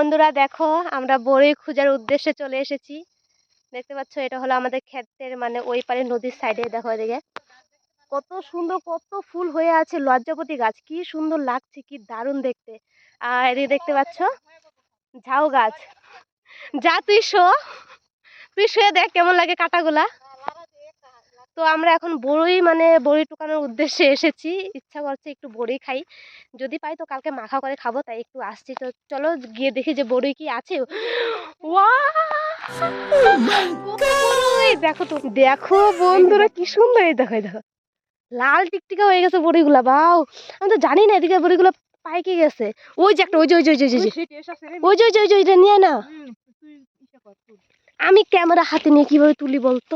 বন্ধুরা দেখো, আমরা বড়ই খোঁজার উদ্দেশ্যে চলে এসেছি। দেখতে পাচ্ছ, এটা হলো আমাদের ক্ষেতের মানে ওই পারে নদীর সাইডে। দেখো এদিকে কত সুন্দর, কত ফুল হয়ে আছে। লজ্জাপতি গাছ কি সুন্দর লাগছে, কি দারুণ দেখতে। আর এদিকে দেখতে পাচ্ছ ঝাউ গাছ। যা তুই শুয়ে দেখ কেমন লাগে কাঁটাগুলা। তো আমরা এখন বড়ি টুকানোর উদ্দেশ্যে এসেছি। ইচ্ছা করছে একটু বড়ি খাই, যদি পাই তো কালকে মাখা করে খাবো, তাই একটু আসছি। তো চলো গিয়ে দেখি যে বড়ি কি আছে। দেখো তো, দেখো বন্ধুরা কি সুন্দর। এই দেখো, দেখো লাল টিকটিকা হয়ে গেছে বড়িগুলা। বাও, আমি তো জানি না এদিকে বড়িগুলো পাইকে গেছে। ওই যে একটা, ওই যে ওইটা নিয়ে না। আমি ক্যামেরা হাতে নিয়ে কিভাবে তুলি বলতো,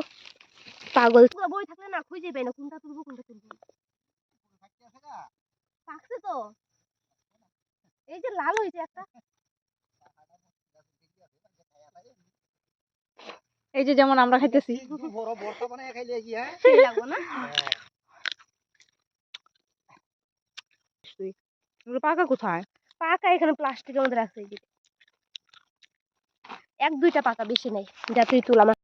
পাগল। বই থাকলে না খুঁজে পাই না কোনটা তুলবো কোনটা তুলবো। পাকছে তো, এই যে লাল হয়েছে একটা। এই যে যেমন আমরা খাইতেছি পাকা কোথায়? পাকা এখানে প্লাস্টিকের মধ্যে রাখছে। এক দুইটা পাকা, বেশি নাই। যা তুই তুল আমার।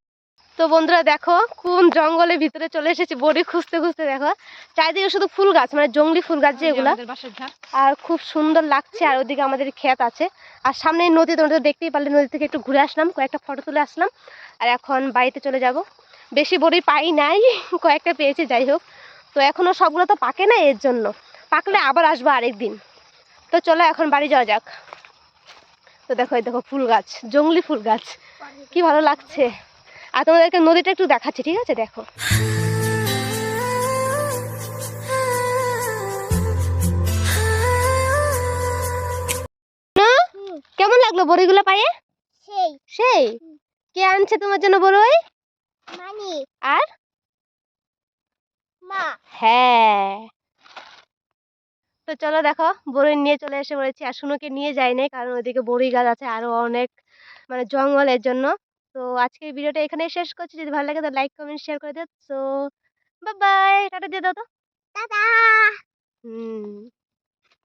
তো বন্ধুরা দেখো, কোন জঙ্গলের ভিতরে চলে এসেছি বড়ি খুঁজতে খুঁজতে। দেখো চারিদিকে শুধু ফুল গাছ, মানে জঙ্গলি ফুল গাছ যেগুলা। আর খুব সুন্দর লাগছে। আর ওদিকে আমাদের ক্ষেত আছে, আর সামনে নদী। তোমরা দেখতেই পারলে, নদী থেকে একটু ঘুরে আসলাম, কয়েকটা ফটো তুলে আসলাম। আর এখন বাড়িতে চলে যাব। বেশি বড়ি পাই নাই, কয়েকটা পেয়েছি, যাই হোক। তো এখনো সবগুলো তো পাকে না, এর জন্য। পাকলে আবার আসবো আরেকদিন। তো চলো এখন বাড়ি যাওয়া যাক। তো দেখো, এই দেখো ফুল গাছ, জঙ্গলি ফুল গাছ, কি ভালো লাগছে। আর তোমাদেরকে নদীটা একটু দেখাচ্ছি, ঠিক আছে? দেখো কেমন লাগলো বড়িগুলো পায়ে? সেই সেই। কে আনছে তোমার জন্য বড়ই? মানি। আর মা। হ্যাঁ। তো চলো দেখো, বড়ই নিয়ে চলে এসে পড়েছি। আর শুনোকে নিয়ে যাই নাই, কারণ ওইদিকে বড়ই গাছ আছে আরো অনেক, মানে জঙ্গলের জন্য। তো আজকের ভিডিওটা এখানেই শেষ করছি। যদি ভালো লাগে তো লাইক কমেন্ট শেয়ার করে দিও। তো বাই বাই, টাটা দিয়ে দাও তো। টাটা।